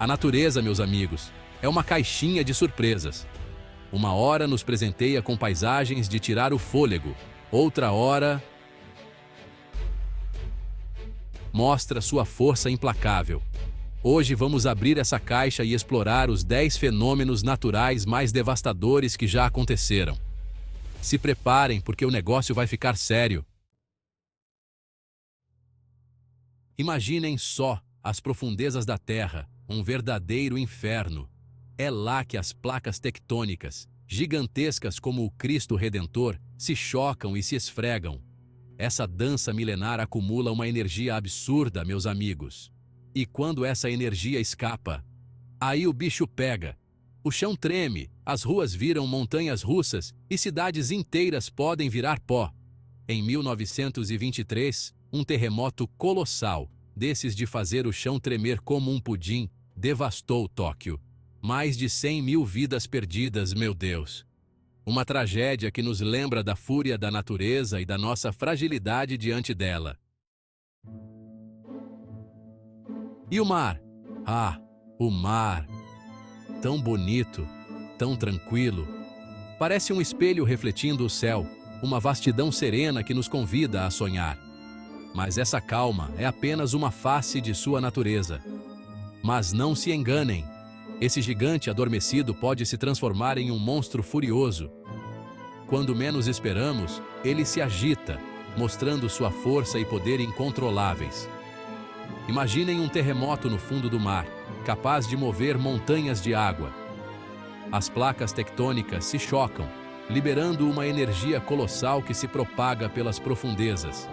A natureza, meus amigos, é uma caixinha de surpresas. Uma hora nos presenteia com paisagens de tirar o fôlego, outra hora mostra sua força implacável. Hoje vamos abrir essa caixa e explorar os 10 fenômenos naturais mais devastadores que já aconteceram. Se preparem, porque o negócio vai ficar sério. Imaginem só as profundezas da Terra, um verdadeiro inferno. É lá que as placas tectônicas, gigantescas como o Cristo Redentor, se chocam e se esfregam. Essa dança milenar acumula uma energia absurda, meus amigos. E quando essa energia escapa, aí o bicho pega. O chão treme, as ruas viram montanhas russas e cidades inteiras podem virar pó. Em 1923, um terremoto colossal, desses de fazer o chão tremer como um pudim, devastou Tóquio. Mais de 100 mil vidas perdidas, meu Deus. Uma tragédia que nos lembra da fúria da natureza e da nossa fragilidade diante dela. E o mar? Ah, o mar! Tão bonito, tão tranquilo. Parece um espelho refletindo o céu, uma vastidão serena que nos convida a sonhar. Mas essa calma é apenas uma face de sua natureza. Mas não se enganem, esse gigante adormecido pode se transformar em um monstro furioso. Quando menos esperamos, ele se agita, mostrando sua força e poder incontroláveis. Imaginem um terremoto no fundo do mar, capaz de mover montanhas de água. As placas tectônicas se chocam, liberando uma energia colossal que se propaga pelas profundezas.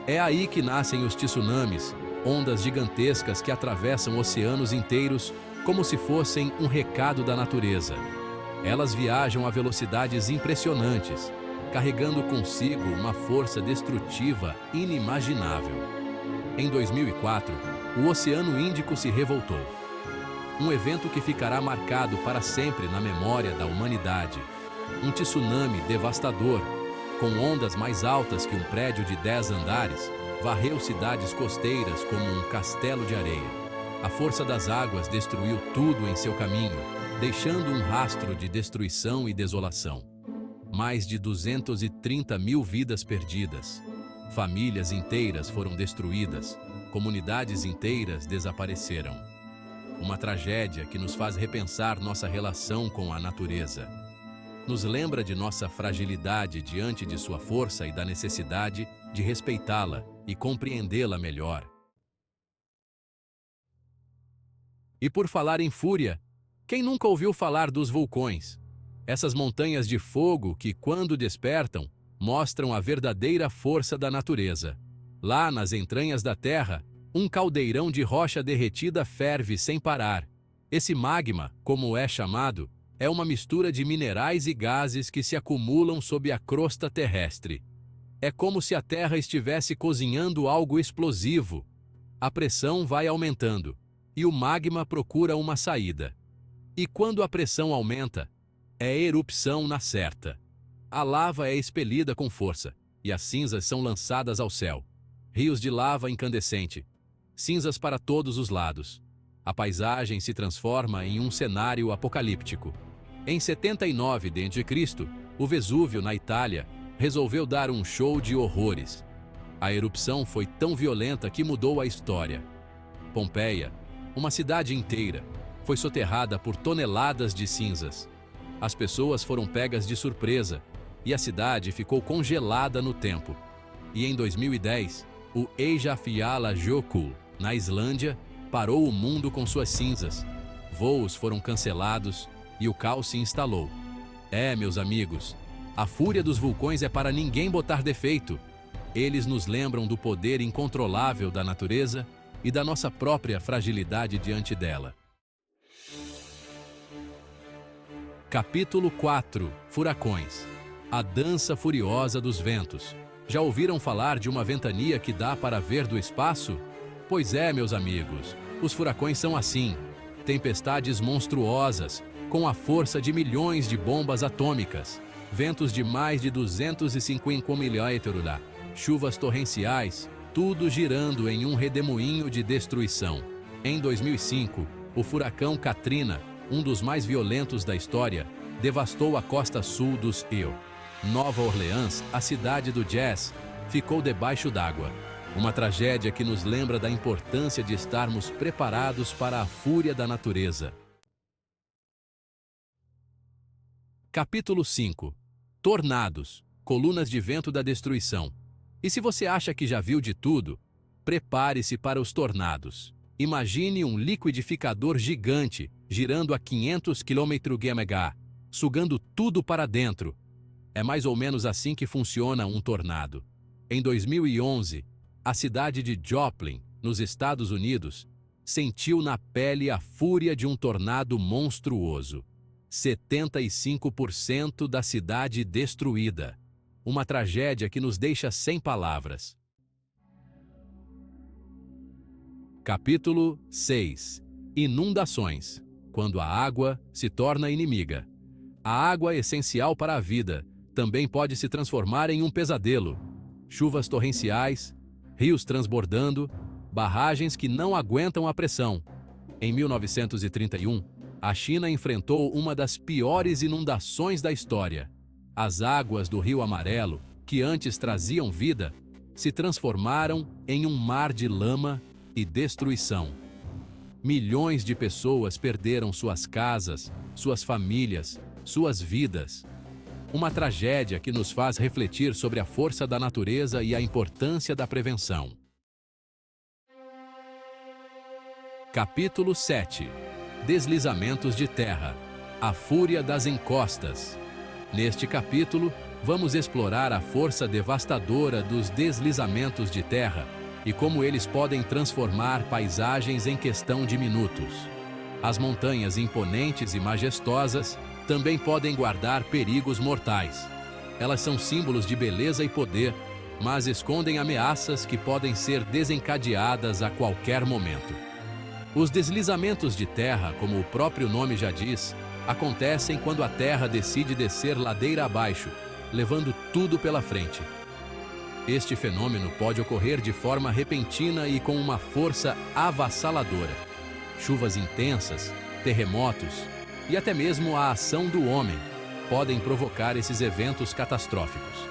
É aí que nascem os tsunamis, ondas gigantescas que atravessam oceanos inteiros como se fossem um recado da natureza. Elas viajam a velocidades impressionantes, carregando consigo uma força destrutiva inimaginável. Em 2004, o Oceano Índico se revoltou. Um evento que ficará marcado para sempre na memória da humanidade. Um tsunami devastador, com ondas mais altas que um prédio de 10 andares, varreu cidades costeiras como um castelo de areia. A força das águas destruiu tudo em seu caminho, deixando um rastro de destruição e desolação. Mais de 230 mil vidas perdidas. Famílias inteiras foram destruídas, comunidades inteiras desapareceram. Uma tragédia que nos faz repensar nossa relação com a natureza. Nos lembra de nossa fragilidade diante de sua força e da necessidade de respeitá-la e compreendê-la melhor. E por falar em fúria, quem nunca ouviu falar dos vulcões? Essas montanhas de fogo que, quando despertam, mostram a verdadeira força da natureza. Lá nas entranhas da Terra, um caldeirão de rocha derretida ferve sem parar. Esse magma, como é chamado, é uma mistura de minerais e gases que se acumulam sob a crosta terrestre. É como se a Terra estivesse cozinhando algo explosivo. A pressão vai aumentando, e o magma procura uma saída. E quando a pressão aumenta, é erupção na certa. A lava é expelida com força, e as cinzas são lançadas ao céu. Rios de lava incandescente, cinzas para todos os lados. A paisagem se transforma em um cenário apocalíptico. Em 79 d.C., o Vesúvio, na Itália, resolveu dar um show de horrores. A erupção foi tão violenta que mudou a história. Pompeia, uma cidade inteira, foi soterrada por toneladas de cinzas. As pessoas foram pegas de surpresa e a cidade ficou congelada no tempo. E em 2010, o Eyjafjallajökull, na Islândia, parou o mundo com suas cinzas. Voos foram cancelados e o caos se instalou. Meus amigos, a fúria dos vulcões é para ninguém botar defeito. Eles nos lembram do poder incontrolável da natureza e da nossa própria fragilidade diante dela. Capítulo 4. Furacões. A dança furiosa dos ventos. Já ouviram falar de uma ventania que dá para ver do espaço? Pois é, meus amigos, os furacões são assim. Tempestades monstruosas, com a força de milhões de bombas atômicas. Ventos de mais de 250 km/h. Chuvas torrenciais, tudo girando em um redemoinho de destruição. Em 2005, O furacão Katrina, um dos mais violentos da história, devastou a costa sul dos Îles. Nova Orleans, a cidade do jazz, ficou debaixo d'água. Uma tragédia que nos lembra da importância de estarmos preparados para a fúria da natureza. Capítulo 5. Tornados, colunas de vento da destruição. E se você acha que já viu de tudo, prepare-se para os tornados. Imagine um liquidificador gigante girando a 500 km/h, sugando tudo para dentro. É mais ou menos assim que funciona um tornado. Em 2011, a cidade de Joplin, nos Estados Unidos, sentiu na pele a fúria de um tornado monstruoso. 75% da cidade destruída. Uma tragédia que nos deixa sem palavras. Capítulo 6. Inundações. Quando a água se torna inimiga. A água é essencial para a vida também pode se transformar em um pesadelo. Chuvas torrenciais, rios transbordando, barragens que não aguentam a pressão. Em 1931, a China enfrentou uma das piores inundações da história. As águas do Rio Amarelo, que antes traziam vida, se transformaram em um mar de lama e destruição. Milhões de pessoas perderam suas casas, suas famílias, suas vidas. Uma tragédia que nos faz refletir sobre a força da natureza e a importância da prevenção. Capítulo 7. Deslizamentos de terra. A fúria das encostas. Neste capítulo, vamos explorar a força devastadora dos deslizamentos de terra e como eles podem transformar paisagens em questão de minutos. As montanhas imponentes e majestosas também podem guardar perigos mortais. Elas são símbolos de beleza e poder, mas escondem ameaças que podem ser desencadeadas a qualquer momento. Os deslizamentos de terra, como o próprio nome já diz, acontecem quando a terra decide descer ladeira abaixo, levando tudo pela frente. Este fenômeno pode ocorrer de forma repentina e com uma força avassaladora. Chuvas intensas, terremotos e até mesmo a ação do homem podem provocar esses eventos catastróficos.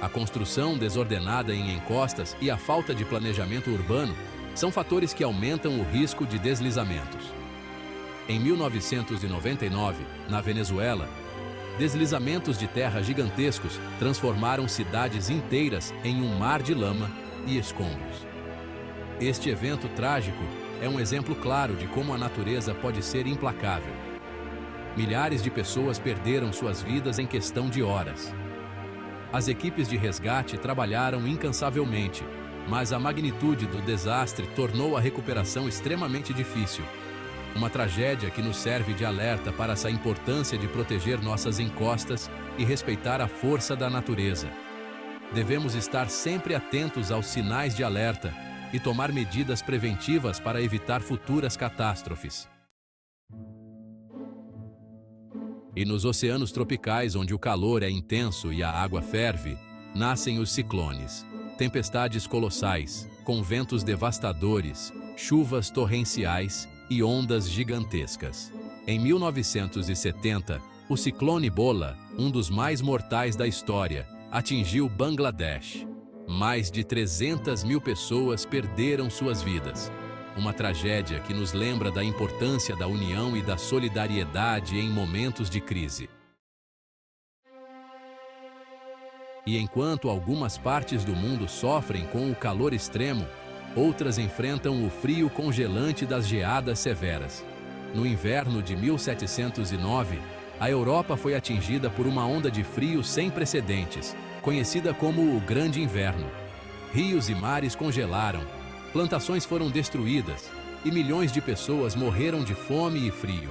A construção desordenada em encostas e a falta de planejamento urbano são fatores que aumentam o risco de deslizamentos. Em 1999, na Venezuela, deslizamentos de terra gigantescos transformaram cidades inteiras em um mar de lama e escombros. Este evento trágico é um exemplo claro de como a natureza pode ser implacável. Milhares de pessoas perderam suas vidas em questão de horas. As equipes de resgate trabalharam incansavelmente, mas a magnitude do desastre tornou a recuperação extremamente difícil. Uma tragédia que nos serve de alerta para essa importância de proteger nossas encostas e respeitar a força da natureza. Devemos estar sempre atentos aos sinais de alerta e tomar medidas preventivas para evitar futuras catástrofes. E nos oceanos tropicais, onde o calor é intenso e a água ferve, nascem os ciclones, tempestades colossais, com ventos devastadores, chuvas torrenciais e ondas gigantescas. Em 1970, o ciclone Bola, um dos mais mortais da história, atingiu Bangladesh. Mais de 300 mil pessoas perderam suas vidas. Uma tragédia que nos lembra da importância da união e da solidariedade em momentos de crise. E enquanto algumas partes do mundo sofrem com o calor extremo, outras enfrentam o frio congelante das geadas severas. No inverno de 1709, a Europa foi atingida por uma onda de frio sem precedentes, conhecida como o Grande Inverno. Rios e mares congelaram, plantações foram destruídas e milhões de pessoas morreram de fome e frio.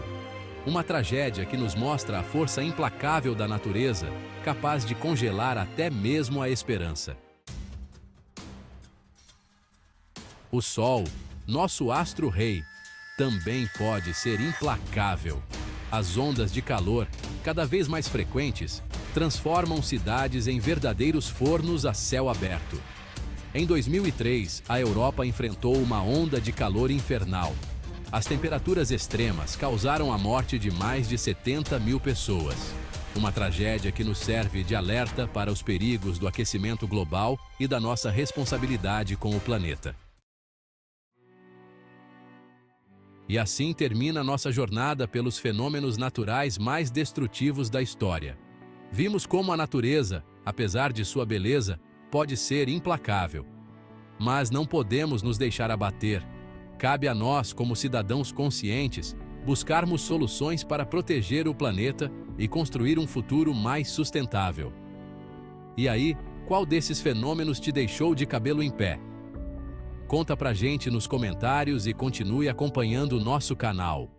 Uma tragédia que nos mostra a força implacável da natureza, capaz de congelar até mesmo a esperança. O Sol, nosso astro-rei, também pode ser implacável. As ondas de calor, cada vez mais frequentes, transformam cidades em verdadeiros fornos a céu aberto. Em 2003, a Europa enfrentou uma onda de calor infernal. As temperaturas extremas causaram a morte de mais de 70 mil pessoas. Uma tragédia que nos serve de alerta para os perigos do aquecimento global e da nossa responsabilidade com o planeta. E assim termina nossa jornada pelos fenômenos naturais mais destrutivos da história. Vimos como a natureza, apesar de sua beleza, pode ser implacável. Mas não podemos nos deixar abater. Cabe a nós, como cidadãos conscientes, buscarmos soluções para proteger o planeta e construir um futuro mais sustentável. E aí, qual desses fenômenos te deixou de cabelo em pé? Conta pra gente nos comentários e continue acompanhando o nosso canal.